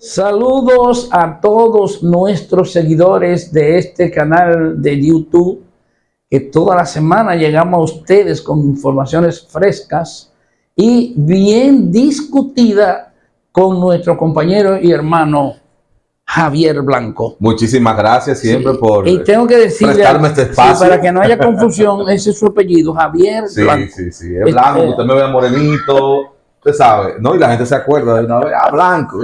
Saludos a todos nuestros seguidores de este canal de YouTube, que toda la semana llegamos a ustedes con informaciones frescas y bien discutida con nuestro compañero y hermano Javier Blanco. Muchísimas gracias siempre por y tengo que decirle, prestarme este espacio. Para que no haya confusión, ese es su apellido, Javier Blanco. Sí, es Blanco, usted me ve morenito, usted sabe, ¿no? Y la gente se acuerda de una vez, Blanco.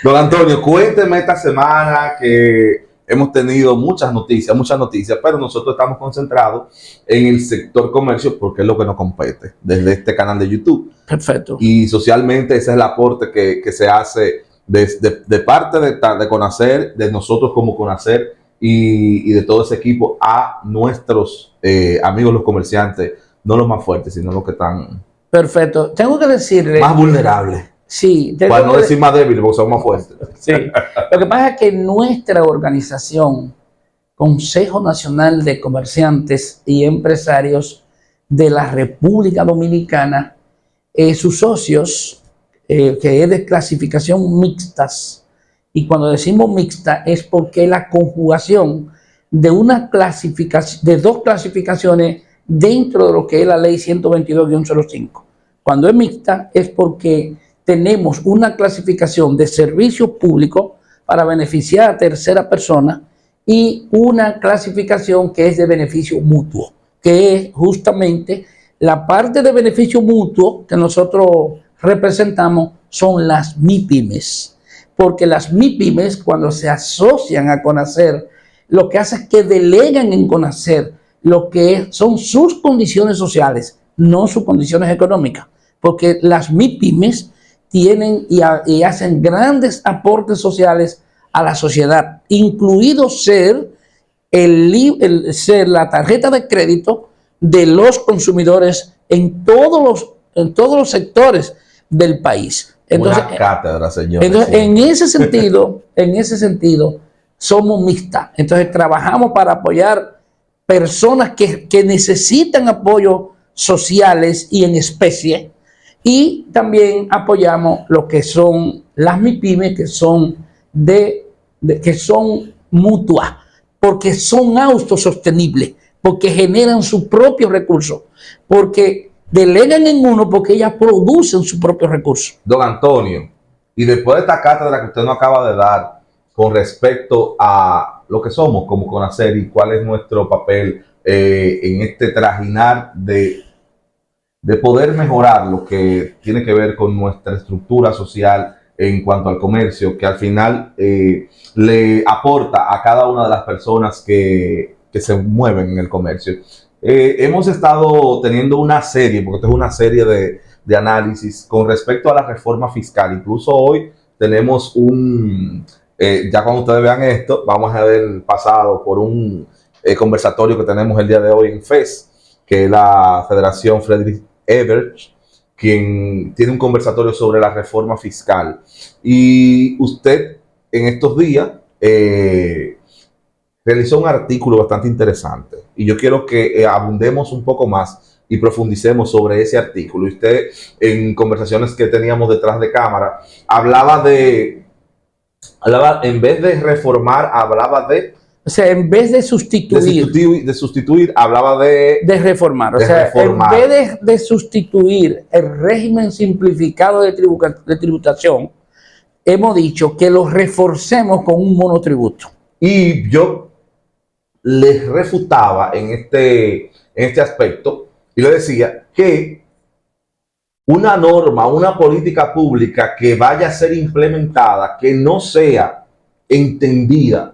Don Antonio, cuénteme esta semana que hemos tenido muchas noticias, pero nosotros estamos concentrados en el sector comercio porque es lo que nos compete desde este canal de YouTube. Perfecto. Y socialmente ese es el aporte que se hace de parte de Conacer, de nosotros como Conacer y de todo ese equipo a nuestros amigos los comerciantes, no los más fuertes, sino los que están... Perfecto. Tengo que decirle... más vulnerables. Sí. Para no decir más débiles, porque son más fuertes. Sí. Lo que pasa es que nuestra organización, Consejo Nacional de Comerciantes y Empresarios de la República Dominicana, sus socios, que es de clasificación mixtas, y cuando decimos mixta es porque es la conjugación de una clasificación, de dos clasificaciones dentro de lo que es la ley 122-05. Cuando es mixta es porque tenemos una clasificación de servicio público para beneficiar a tercera persona y una clasificación que es de beneficio mutuo, que es justamente la parte de beneficio mutuo que nosotros representamos son las MIPYMES, porque las MIPYMES cuando se asocian a Conacer, lo que hace es que delegan en Conacer lo que son sus condiciones sociales, no sus condiciones económicas, porque las MIPYMES tienen y hacen grandes aportes sociales a la sociedad, incluido ser ser la tarjeta de crédito de los consumidores en todos los sectores del país. Entonces, una cátedra, señor. Entonces, en ese sentido, somos mixtas. Entonces, trabajamos para apoyar personas que necesitan apoyo sociales y en especie. Y también apoyamos lo que son las MIPYMES, que son que son mutuas, porque son autosostenibles, porque generan sus propios recursos, porque delegan en uno, porque ellas producen sus propios recursos. Don Antonio, y después de esta cátedra que usted nos acaba de dar con respecto a lo que somos como Conacer y cuál es nuestro papel en este trajinar de poder mejorar lo que tiene que ver con nuestra estructura social en cuanto al comercio, que al final le aporta a cada una de las personas que se mueven en el comercio. Hemos estado teniendo una serie, porque esta es una serie de análisis con respecto a la reforma fiscal. Incluso hoy tenemos ya cuando ustedes vean esto, vamos a haber pasado por un conversatorio que tenemos el día de hoy en FES, que es la Federación Friedrich Ebert, quien tiene un conversatorio sobre la reforma fiscal. Y usted en estos días realizó un artículo bastante interesante. Y yo quiero que abundemos un poco más y profundicemos sobre ese artículo. Y usted, en conversaciones que teníamos detrás de cámara, hablaba, en vez de reformar, hablaba de... O sea, en vez de sustituir, hablaba de reformar. O sea, reformar. En vez de sustituir el régimen simplificado de tributación, hemos dicho que lo reforcemos con un monotributo. Y yo les refutaba en este aspecto y le decía que una norma, una política pública que vaya a ser implementada, que no sea entendida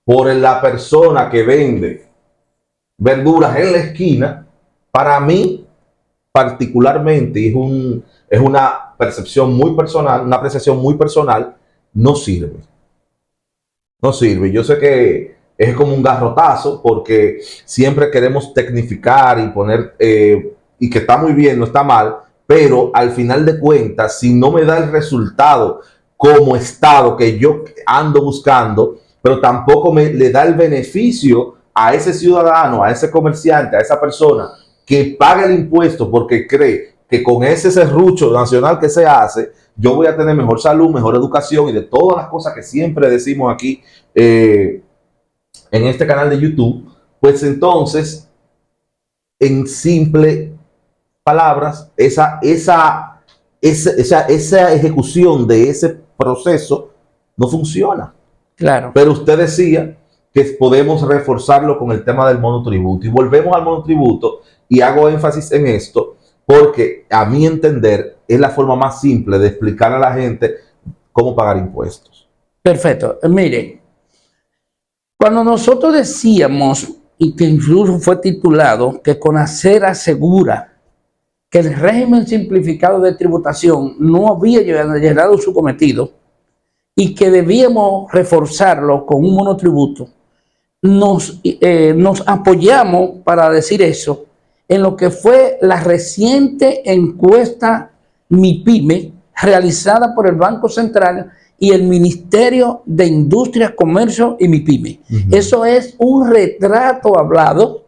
por la persona que vende verduras en la esquina, para mí particularmente, es una percepción muy personal, una apreciación muy personal, no sirve. No sirve. Yo sé que es como un garrotazo porque siempre queremos tecnificar y poner, y que está muy bien, no está mal, pero al final de cuentas, si no me da el resultado como Estado que yo ando buscando, pero tampoco le da el beneficio a ese ciudadano, a ese comerciante, a esa persona que paga el impuesto porque cree que con ese serrucho nacional que se hace, yo voy a tener mejor salud, mejor educación y de todas las cosas que siempre decimos aquí en este canal de YouTube, pues entonces, en simple palabras, esa ejecución de ese proceso no funciona. Claro. Pero usted decía que podemos reforzarlo con el tema del monotributo. Y volvemos al monotributo y hago énfasis en esto porque a mi entender es la forma más simple de explicar a la gente cómo pagar impuestos. Perfecto. Mire, cuando nosotros decíamos, y que incluso fue titulado, que CONACER asegura que el régimen simplificado de tributación no había llegado su cometido y que debíamos reforzarlo con un monotributo, nos apoyamos para decir eso en lo que fue la reciente encuesta MIPYME realizada por el Banco Central y el Ministerio de Industria, Comercio y MIPYME. Eso es un retrato hablado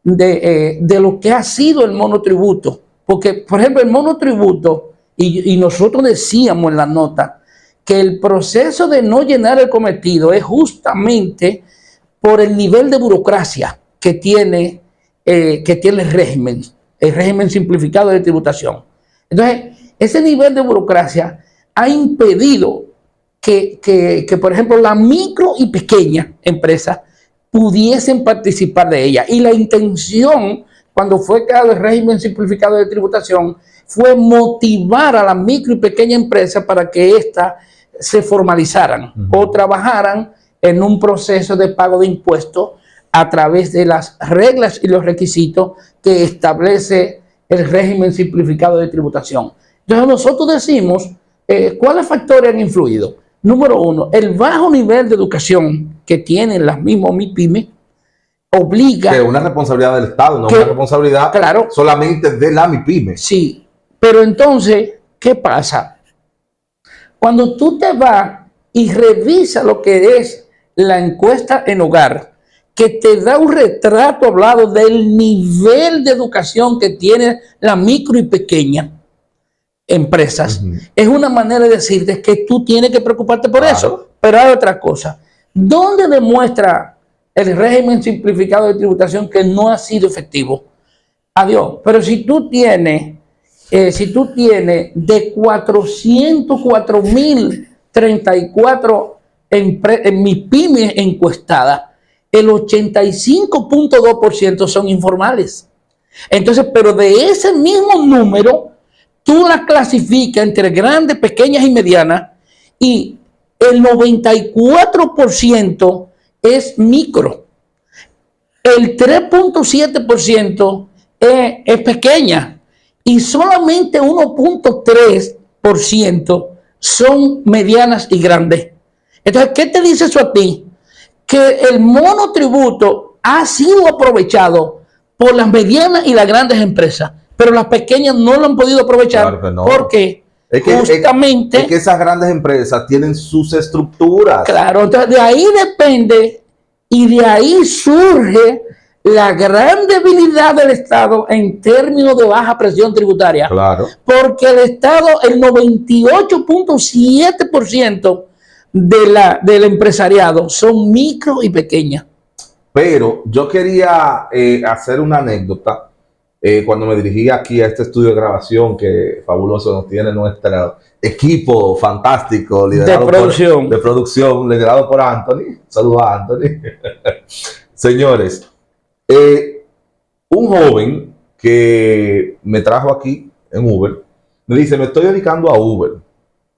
de lo que ha sido el monotributo. Porque, por ejemplo, el monotributo, y nosotros decíamos en la nota, que el proceso de no llenar el cometido es justamente por el nivel de burocracia que tiene el régimen simplificado de tributación. Entonces, ese nivel de burocracia ha impedido que, por ejemplo, la micro y pequeña empresa pudiesen participar de ella. Y la intención, cuando fue creado el régimen simplificado de tributación, fue motivar a la micro y pequeña empresa para que ésta se formalizaran o trabajaran en un proceso de pago de impuestos a través de las reglas y los requisitos que establece el régimen simplificado de tributación. Entonces nosotros decimos, ¿cuáles factores han influido? Número uno, el bajo nivel de educación que tienen las mismas MIPYME obliga... Que es una responsabilidad del Estado, no una responsabilidad claro, solamente de la MIPYME. Sí, pero entonces, ¿qué pasa? Cuando tú te vas y revisas lo que es la encuesta en hogar, que te da un retrato hablado del nivel de educación que tiene la micro y pequeña empresas, es una manera de decirte que tú tienes que preocuparte por eso. Pero hay otra cosa. ¿Dónde demuestra el régimen simplificado de tributación que no ha sido efectivo? Adiós. Pero si tú tienes de 404.034 MIPYME encuestadas, el 85.2% son informales. Entonces, pero de ese mismo número, tú la clasificas entre grandes, pequeñas y medianas, y el 94% es micro. El 3.7% es pequeña. Y solamente 1.3% son medianas y grandes. Entonces, ¿qué te dice eso a ti? Que el monotributo ha sido aprovechado por las medianas y las grandes empresas, pero las pequeñas no lo han podido aprovechar. Claro que no. Porque justamente... Es que esas grandes empresas tienen sus estructuras. Claro, entonces de ahí depende y de ahí surge la gran debilidad del Estado en términos de baja presión tributaria. Claro. Porque el Estado, el 98.7% del empresariado son micro y pequeñas. Pero yo quería hacer una anécdota cuando me dirigí aquí a este estudio de grabación que fabuloso nos tiene nuestro equipo fantástico liderado de producción liderado por Anthony. Saludos a Anthony. Señores, un joven que me trajo aquí en Uber me dice, me estoy dedicando a Uber.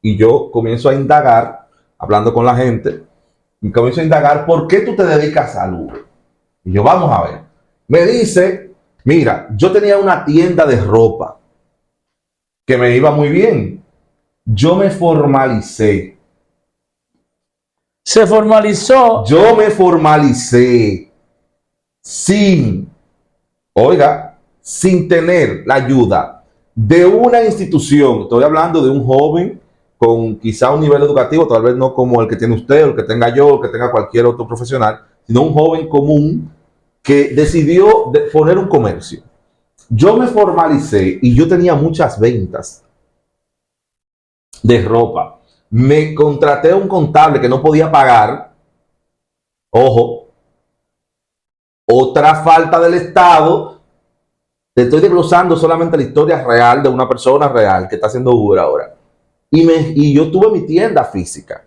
Y yo comienzo a indagar, hablando con la gente, y comienzo a indagar, ¿por qué tú te dedicas al Uber? Y yo, vamos a ver. Me dice, mira, yo tenía una tienda de ropa que me iba muy bien. Yo me formalicé. Se formalizó. Yo me formalicé sin tener la ayuda de una institución. Estoy hablando de un joven con quizá un nivel educativo, tal vez no como el que tiene usted, o el que tenga yo, o el que tenga cualquier otro profesional, sino un joven común que decidió poner un comercio. Yo me formalicé y yo tenía muchas ventas. de ropa. Me contraté a un contable que no podía pagar. Ojo. Otra falta del Estado. Te estoy desglosando solamente la historia real de una persona real que está haciendo Uber ahora. Y yo tuve mi tienda física.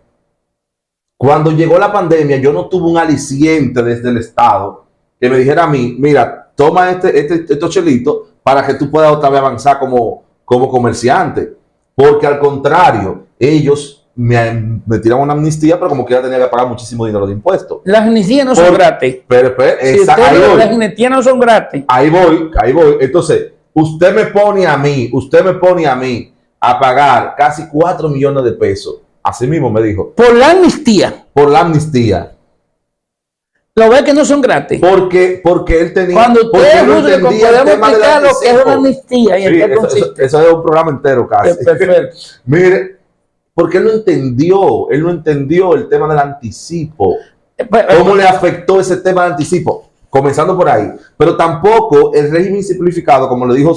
Cuando llegó la pandemia, yo no tuve un aliciente desde el Estado que me dijera a mí, mira, toma estos chelitos para que tú puedas otra vez avanzar como comerciante. Porque al contrario, ellos me tiraron una amnistía, pero como que ya tenía que pagar muchísimo dinero de impuestos. Las amnistías no son gratis. Pero las amnistías no son gratis. Ahí voy. Entonces, usted me pone a mí a pagar casi 4 millones de pesos. Así mismo me dijo. Por la amnistía. Por la amnistía. Lo ve que no son gratis. Porque él tenía. Cuando usted no entendía el tema del lo que es una amnistía y sí, eso es un programa entero casi. Perfecto. Mire, porque él no entendió el tema del anticipo. ¿Cómo le afectó ese tema del anticipo? Comenzando por ahí. Pero tampoco el régimen simplificado, como le dijo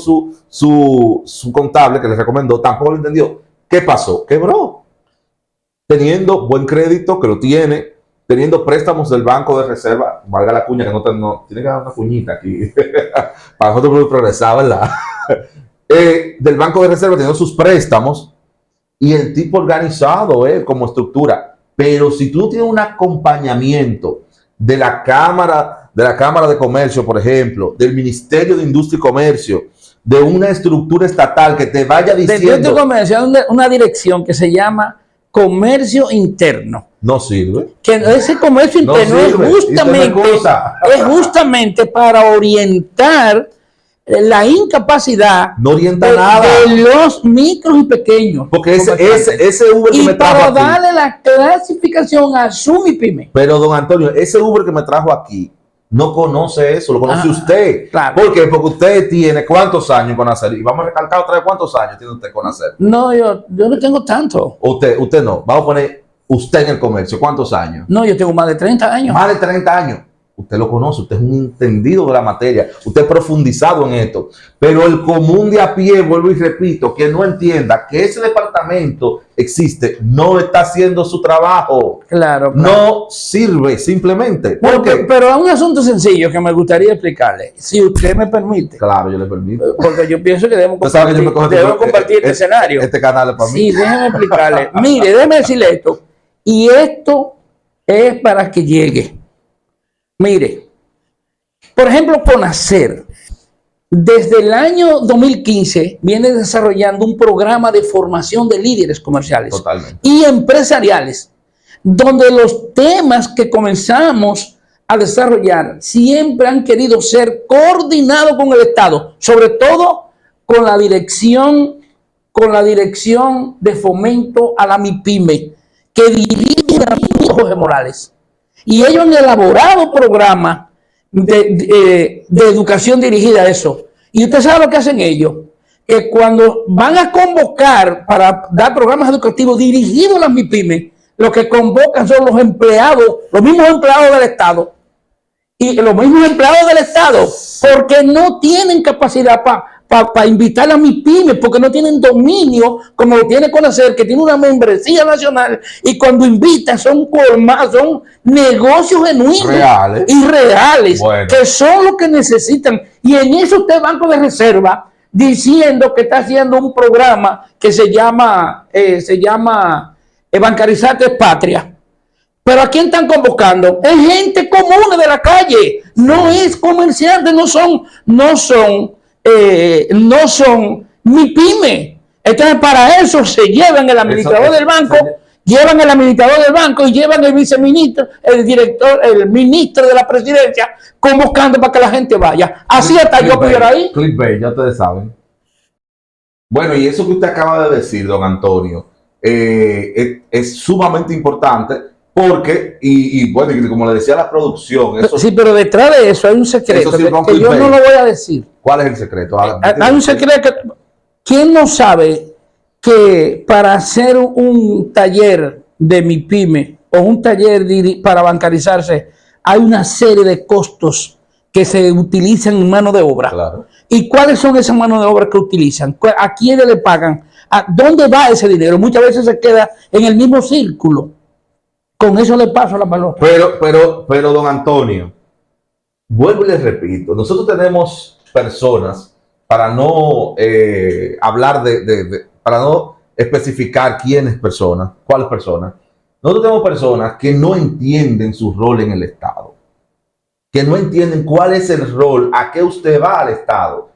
su contable que le recomendó, tampoco lo entendió. ¿Qué pasó? Quebró. Teniendo buen crédito, que lo tiene, teniendo préstamos del Banco de Reserva, valga la cuña, que no tiene que dar una cuñita aquí, para nosotros progresar, ¿verdad? Del Banco de Reserva, teniendo sus préstamos, y el tipo organizado, como estructura. Pero si tú tienes un acompañamiento de la Cámara de Comercio, por ejemplo, del Ministerio de Industria y Comercio, de una estructura estatal que te vaya diciendo... De Industria y Comercio, una dirección que se llama Comercio Interno. No sirve. Que ese comercio interno es justamente para orientar la incapacidad de los micros y pequeños. Porque ese Uber que me trajo aquí. Y para darle la clasificación a su MIPYME. Pero, don Antonio, ese Uber que me trajo aquí no conoce eso, lo conoce usted. Claro. ¿Por qué? Porque usted tiene ¿cuántos años con hacer? Y vamos a recalcar otra vez cuántos años tiene usted con hacer. No, yo no tengo tanto. Usted no. Vamos a poner usted en el comercio. ¿Cuántos años? No, yo tengo más de 30 años. Más de 30 años. Usted lo conoce, usted es un entendido de la materia, usted es profundizado en esto, pero el común de a pie, vuelvo y repito, que no entienda que ese departamento existe, no está haciendo su trabajo. Claro. No sirve simplemente. Pero es un asunto sencillo que me gustaría explicarle, si usted me permite. Claro, yo le permito. Porque yo pienso que debemos compartir este escenario. Este canal es para mí. Sí, déjeme explicarle. Mire, déjeme decirle esto, y esto es para que llegue. Mire, por ejemplo, CONACER, desde el año 2015 viene desarrollando un programa de formación de líderes comerciales y empresariales, donde los temas que comenzamos a desarrollar siempre han querido ser coordinados con el Estado, sobre todo con la dirección de fomento a la MIPYME, que dirige a Jorge Morales. Y ellos han elaborado programas de educación dirigida a eso. Y usted sabe lo que hacen ellos, que cuando van a convocar para dar programas educativos dirigidos a las MIPYME, lo que convocan son los empleados, los mismos empleados del Estado. Y los mismos empleados del Estado, porque no tienen capacidad para invitar a MIPYME, porque no tienen dominio como lo tiene CONACER, que tiene una membresía nacional, y cuando invitan son negocios genuinos y reales, que son los que necesitan. Y en eso usted Banco de Reserva diciendo que está haciendo un programa que se llama Bancarizarte es Patria. Pero ¿a quién están convocando? Es gente común de la calle, no es comerciantes, no son MIPYME. Entonces, para eso se llevan el administrador del banco, y llevan el viceministro, el director, el ministro de la presidencia, convocando para que la gente vaya. Así hasta yo pudiera ir. Clickbait, ya ustedes saben. Bueno, y eso que usted acaba de decir, don Antonio, es sumamente importante. Porque, bueno, como le decía la producción... Sí, pero detrás de eso hay un secreto que yo no lo voy a decir. ¿Cuál es el secreto? Hay un secreto. ¿Quién no sabe que para hacer un taller de MIPYME o un taller para bancarizarse hay una serie de costos que se utilizan en mano de obra? Claro. ¿Y cuáles son esas manos de obra que utilizan? ¿A quiénes le pagan? ¿A dónde va ese dinero? Muchas veces se queda en el mismo círculo. Con eso le paso la palabra. Pero, don Antonio, vuelvo y les repito, nosotros tenemos personas, para no hablar para no especificar quiénes personas, cuáles personas, nosotros tenemos personas que no entienden su rol en el Estado, que no entienden cuál es el rol, a qué usted va al Estado,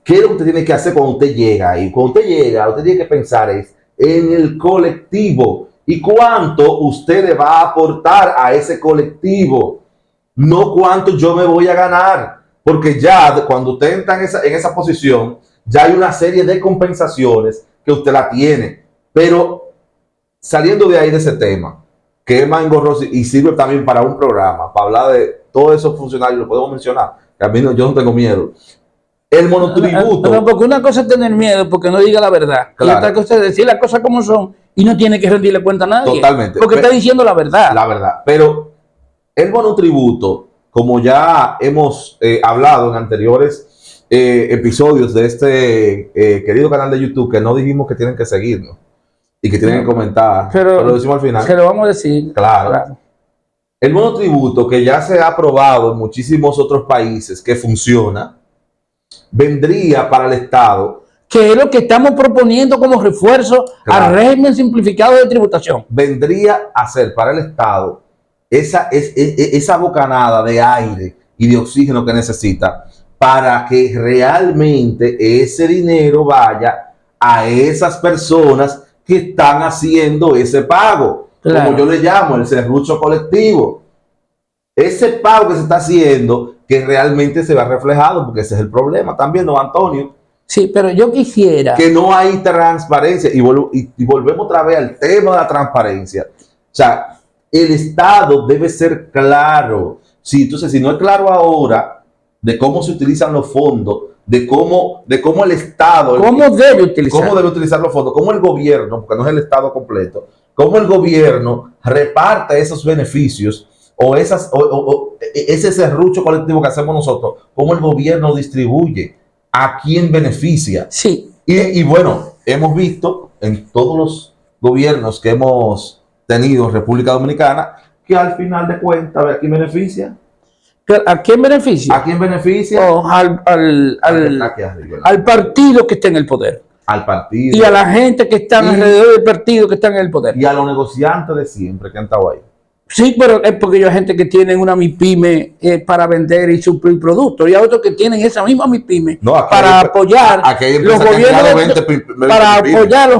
qué es lo que usted tiene que hacer cuando usted llega ahí. Cuando usted llega, usted tiene que pensar es en el colectivo y cuánto usted le va a aportar a ese colectivo, no cuánto yo me voy a ganar, porque ya cuando usted entra en esa posición, ya hay una serie de compensaciones que usted la tiene. Pero saliendo de ahí de ese tema, que es más engorroso y sirve también para un programa, para hablar de todos esos funcionarios, lo podemos mencionar, que a mí yo no tengo miedo. El monotributo. Pero porque una cosa es tener miedo porque no diga la verdad. Claro. Y otra cosa es decir las cosas como son y no tiene que rendirle cuenta a nadie. Totalmente. Porque está diciendo la verdad. La verdad. Pero el monotributo, como ya hemos hablado en anteriores episodios de este querido canal de YouTube, que no dijimos que tienen que seguirnos y que tienen que comentar, pero lo decimos al final. Se lo vamos a decir. Claro. El monotributo, que ya se ha aprobado en muchísimos otros países que funciona, vendría para el Estado. Que es lo que estamos proponiendo como refuerzo al régimen simplificado de tributación. Vendría a ser para el Estado esa bocanada de aire y de oxígeno que necesita para que realmente ese dinero vaya a esas personas que están haciendo ese pago. Claro. Como yo le llamo, el serrucho colectivo. Ese pago que se está haciendo, que realmente se va reflejado, porque ese es el problema también, don Antonio. Sí, pero yo quisiera... Que no hay transparencia. Y volvemos otra vez al tema de la transparencia. O sea, el Estado debe ser claro. Sí, entonces, si no es claro ahora de cómo se utilizan los fondos, de cómo el Estado... ¿Cómo debe utilizar los fondos? Cómo el gobierno, porque no es el Estado completo, cómo el gobierno reparte esos beneficios o ese serrucho colectivo que hacemos nosotros, cómo el gobierno distribuye, a quién beneficia. Sí. Y bueno, hemos visto en todos los gobiernos que hemos tenido en República Dominicana que al final de cuentas, ¿a quién beneficia? ¿A quién beneficia? ¿A quién beneficia? Al partido que está en el poder. Al partido. Y a la gente que está alrededor del partido que está en el poder. Y a los negociantes de siempre que han estado ahí. Sí, pero es porque hay gente que tiene una MIPYME para vender y suplir productos, y hay otros que tienen esa misma MIPYME para apoyar los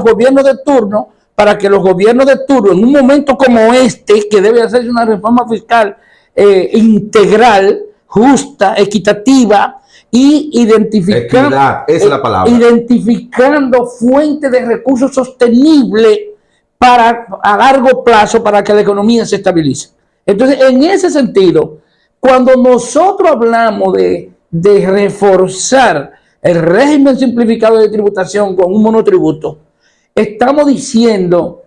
gobiernos de turno, para que los gobiernos de turno, en un momento como este, que debe hacerse una reforma fiscal integral, justa, equitativa, y identificando fuentes de recursos sostenibles a largo plazo para que la economía se estabilice. Entonces, en ese sentido, cuando nosotros hablamos de reforzar el régimen simplificado de tributación con un monotributo, estamos diciendo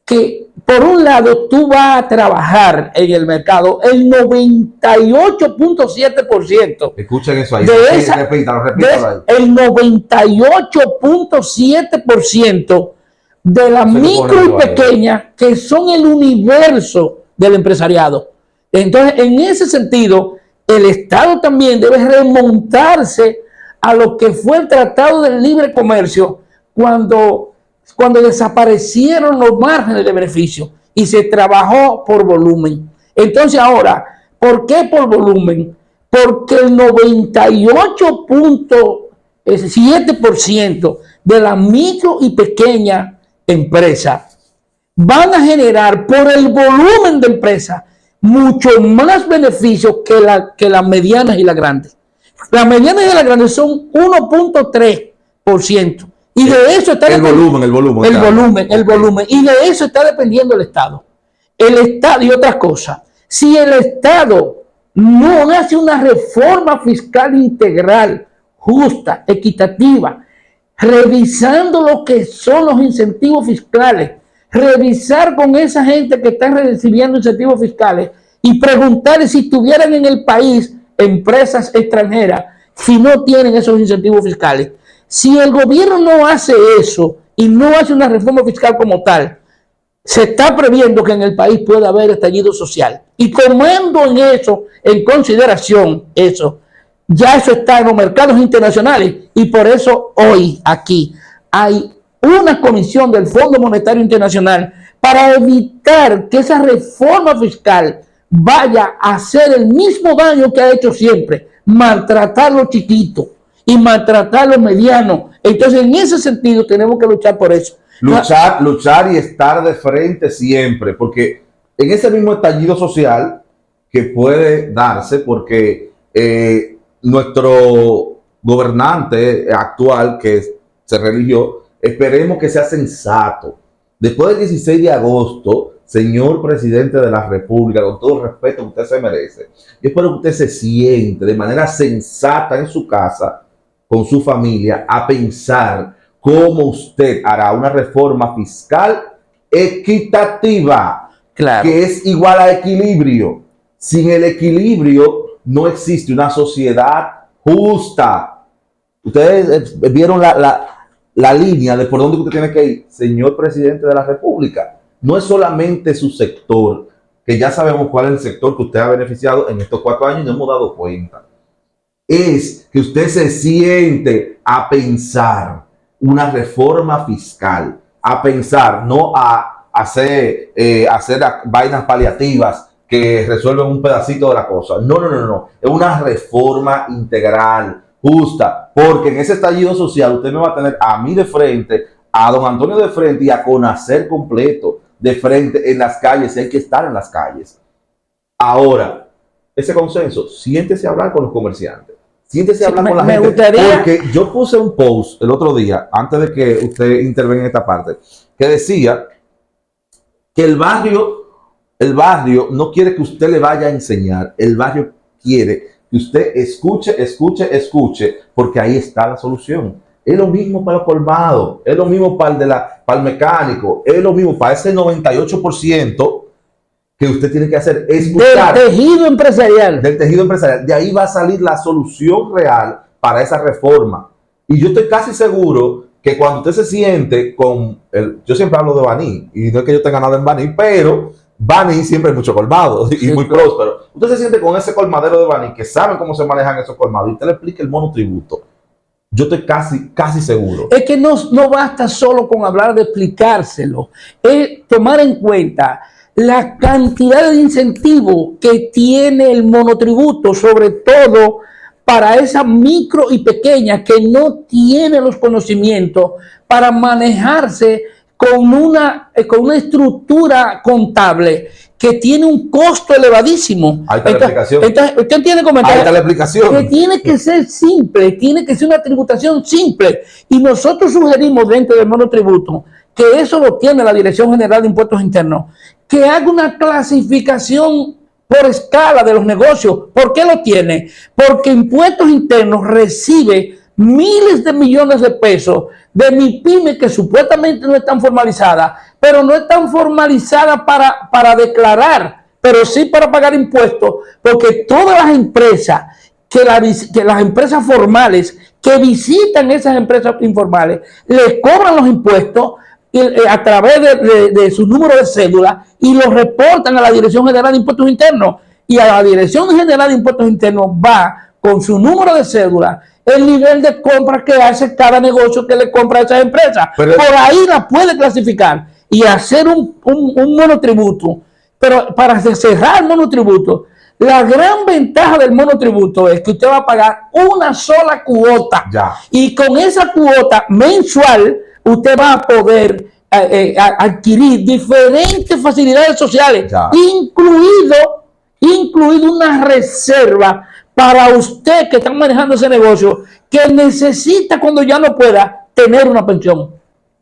que, por un lado, tú vas a trabajar en el mercado el 98.7%. Escuchen eso ahí. Repítalo ahí. El 98.7% de la micro y pequeña, que son el universo del empresariado. Entonces, en ese sentido, el Estado también debe remontarse a lo que fue el Tratado del Libre Comercio cuando desaparecieron los márgenes de beneficio y se trabajó por volumen. Entonces ahora, ¿por qué por volumen? Porque el 98.7% de la micro y pequeña empresa van a generar, por el volumen de empresa, mucho más beneficios que las medianas y las grandes. Las medianas y las grandes son 1.3%. Y de eso está el volumen. Y de eso está dependiendo el Estado. El Estado y otras cosas. Si el Estado no hace una reforma fiscal integral, justa, equitativa, revisando lo que son los incentivos fiscales, revisar con esa gente que está recibiendo incentivos fiscales y preguntarle si tuvieran en el país empresas extranjeras, si no tienen esos incentivos fiscales. Si el gobierno no hace eso y no hace una reforma fiscal como tal, se está previendo que en el país pueda haber estallido social. Y tomando en consideración eso, ya eso está en los mercados internacionales y por eso hoy aquí hay una comisión del Fondo Monetario Internacional para evitar que esa reforma fiscal vaya a hacer el mismo daño que ha hecho siempre, maltratar los chiquitos y maltratar los medianos. Entonces, en ese sentido, tenemos que luchar por eso. Luchar y estar de frente siempre, porque en ese mismo estallido social que puede darse, porque nuestro gobernante actual que se religió, esperemos que sea sensato. Después del 16 de agosto, señor presidente de la República, con todo el respeto que usted se merece, yo espero que usted se siente de manera sensata en su casa, con su familia, a pensar cómo usted hará una reforma fiscal equitativa, claro, que es igual a equilibrio. Sin el equilibrio no existe una sociedad justa. Ustedes vieron la línea de por dónde usted tiene que ir, señor presidente de la República. No es solamente su sector, que ya sabemos cuál es el sector que usted ha beneficiado en estos 4 años y no hemos dado cuenta. Es que usted se siente a pensar una reforma fiscal, a pensar, no a hacer vainas paliativas que resuelven un pedacito de la cosa. No. Es una reforma integral, justa, porque en ese estallido social usted me va a tener a mí de frente, a don Antonio de frente y a CONACER completo de frente en las calles, hay que estar en las calles. Ahora, ese consenso, siéntese a hablar con los comerciantes, siéntese a hablar con la gente, porque yo puse un post el otro día, antes de que usted intervenga en esta parte, que decía que el barrio no quiere que usted le vaya a enseñar, el barrio quiere que usted escuche, porque ahí está la solución. Es lo mismo para el colmado, es lo mismo para el mecánico, es lo mismo para ese 98% que usted tiene que hacer, escuchar. Del tejido empresarial. Del tejido empresarial. De ahí va a salir la solución real para esa reforma. Y yo estoy casi seguro que cuando usted se siente yo siempre hablo de Baní, y no es que yo tenga nada en Baní, pero Baní siempre hay mucho colmado y muy próspero. Usted se siente con ese colmadero de Baní que saben cómo se manejan esos colmados y usted le explica el monotributo. Yo estoy casi seguro. Es que no basta solo con hablar de explicárselo, es tomar en cuenta la cantidad de incentivos que tiene el monotributo, sobre todo para esa micro y pequeña que no tiene los conocimientos para manejarse con una estructura contable que tiene un costo elevadísimo. Ahí está la explicación. Usted tiene comentarios. Ahí está la explicación. Que tiene que ser simple, tiene que ser una tributación simple. Y nosotros sugerimos dentro del monotributo, que eso lo tiene la Dirección General de Impuestos Internos, que haga una clasificación por escala de los negocios. ¿Por qué lo tiene? Porque Impuestos Internos recibe miles de millones de pesos de MIPYME que supuestamente no están formalizadas, pero no están formalizadas para declarar, pero sí para pagar impuestos, porque todas las empresas, que las empresas formales que visitan esas empresas informales, les cobran los impuestos a través de su número de cédula y los reportan a la Dirección General de Impuestos Internos. Y a la Dirección General de Impuestos Internos va con su número de cédula el nivel de compra que hace cada negocio que le compra a esas empresas. Pero por ahí la puede clasificar y hacer un monotributo. Pero para cerrar el monotributo, la gran ventaja del monotributo es que usted va a pagar una sola cuota. Ya. Y con esa cuota mensual, usted va a poder adquirir diferentes facilidades sociales, incluido una reserva para usted que está manejando ese negocio, que necesita cuando ya no pueda tener una pensión.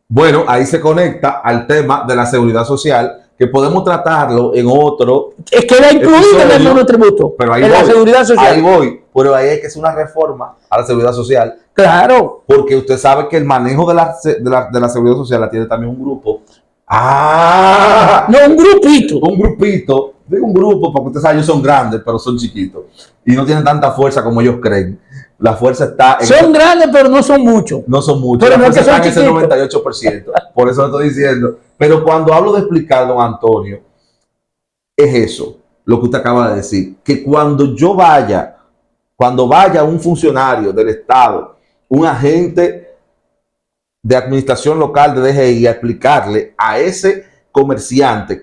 Bueno, ahí se conecta al tema de la seguridad social, que podemos tratarlo en otro. Es que va incluido en el monotributo, pero ahí en la seguridad social. Ahí voy, pero ahí hay que hacer una reforma a la seguridad social. Claro. Porque usted sabe que el manejo de la seguridad social la tiene también un grupo. No, un grupito. Un grupito. Digo un grupo porque usted sabe, ellos son grandes, pero son chiquitos. Y no tienen tanta fuerza como ellos creen. La fuerza está en Son grandes, pero no son muchos. no son muchos. Pero La no fuerza que son está en ese chiquitos. 98%. Por eso lo estoy diciendo. Pero cuando hablo de explicar, don Antonio, es eso, lo que usted acaba de decir. Que cuando vaya un funcionario del Estado, un agente de administración local de DGI a explicarle a ese comerciante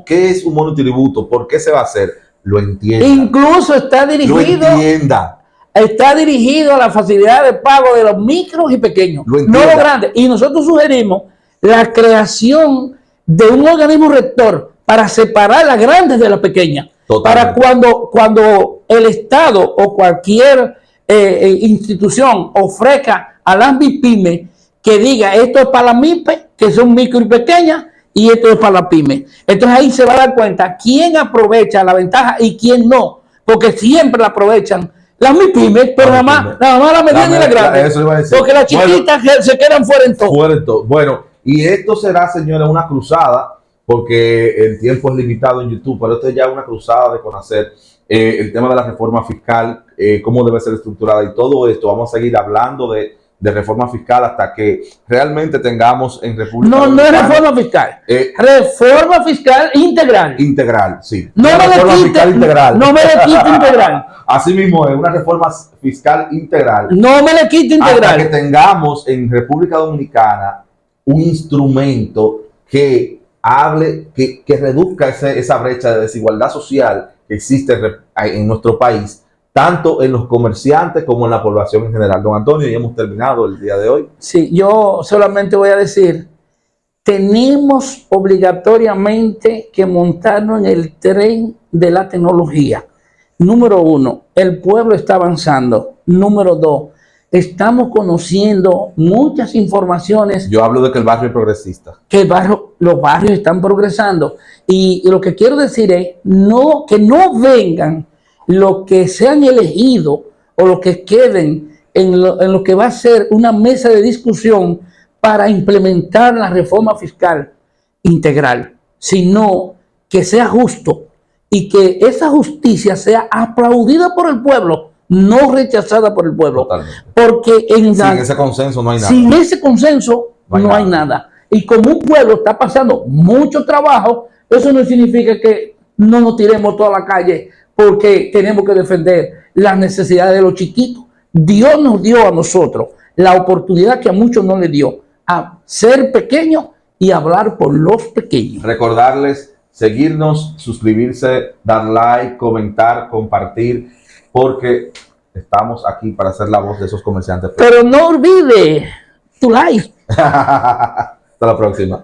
qué es un monotributo, por qué se va a hacer, lo entienda. Incluso Lo entienda. está dirigido a la facilidad de pago de los micros y pequeños, Lo no entienda. los grandes. Y nosotros sugerimos la creación de un organismo rector para separar las grandes de las pequeñas. Totalmente. Para cuando el Estado o cualquier institución ofrezca a las MIPYME que diga esto es para las MIPE, que son micro y pequeñas, y esto es para las pymes. Entonces ahí se va a dar cuenta quién aprovecha la ventaja y quién no, porque siempre la aprovechan las MIPYME, pero nada más la mediana y la grande. Eso iba a decir. Porque las chiquitas se quedan fuera en todo. Fuera en todo. Bueno, y esto será, señores, una cruzada, porque el tiempo es limitado en YouTube, pero esto es ya una cruzada de conocer el tema de la reforma fiscal, cómo debe ser estructurada y todo esto. Vamos a seguir hablando de reforma fiscal hasta que realmente tengamos en República Dominicana. No es reforma fiscal. Reforma fiscal integral. Integral, sí. No una me reforma le fiscal integral. No me le quite integral. Así mismo es, una reforma fiscal integral. No me le quite integral. Hasta que tengamos en República Dominicana un instrumento que hable, que reduzca esa brecha de desigualdad social que existe en nuestro país, tanto en los comerciantes como en la población en general. Don Antonio, ya hemos terminado el día de hoy. Sí, yo solamente voy a decir, tenemos obligatoriamente que montarnos en el tren de la tecnología. Número 1, el pueblo está avanzando. Número 2, estamos conociendo muchas informaciones. Yo hablo de que el barrio es progresista. Que los barrios están progresando. Y lo que quiero decir es que no vengan los que sean elegidos o los que queden en lo que va a ser una mesa de discusión para implementar la reforma fiscal integral, sino que sea justo y que esa justicia sea aplaudida por el pueblo, no rechazada por el pueblo. Totalmente. Porque sin ese consenso no hay nada. Sin ese consenso no hay nada. Y como un pueblo está pasando mucho trabajo, eso no significa que no nos tiremos toda la calle porque tenemos que defender las necesidades de los chiquitos. Dios nos dio a nosotros la oportunidad que a muchos no le dio, a ser pequeños y hablar por los pequeños. Recordarles, seguirnos, suscribirse, dar like, comentar, compartir, porque estamos aquí para ser la voz de esos comerciantes. Pero no olvide tu like. Hasta la próxima.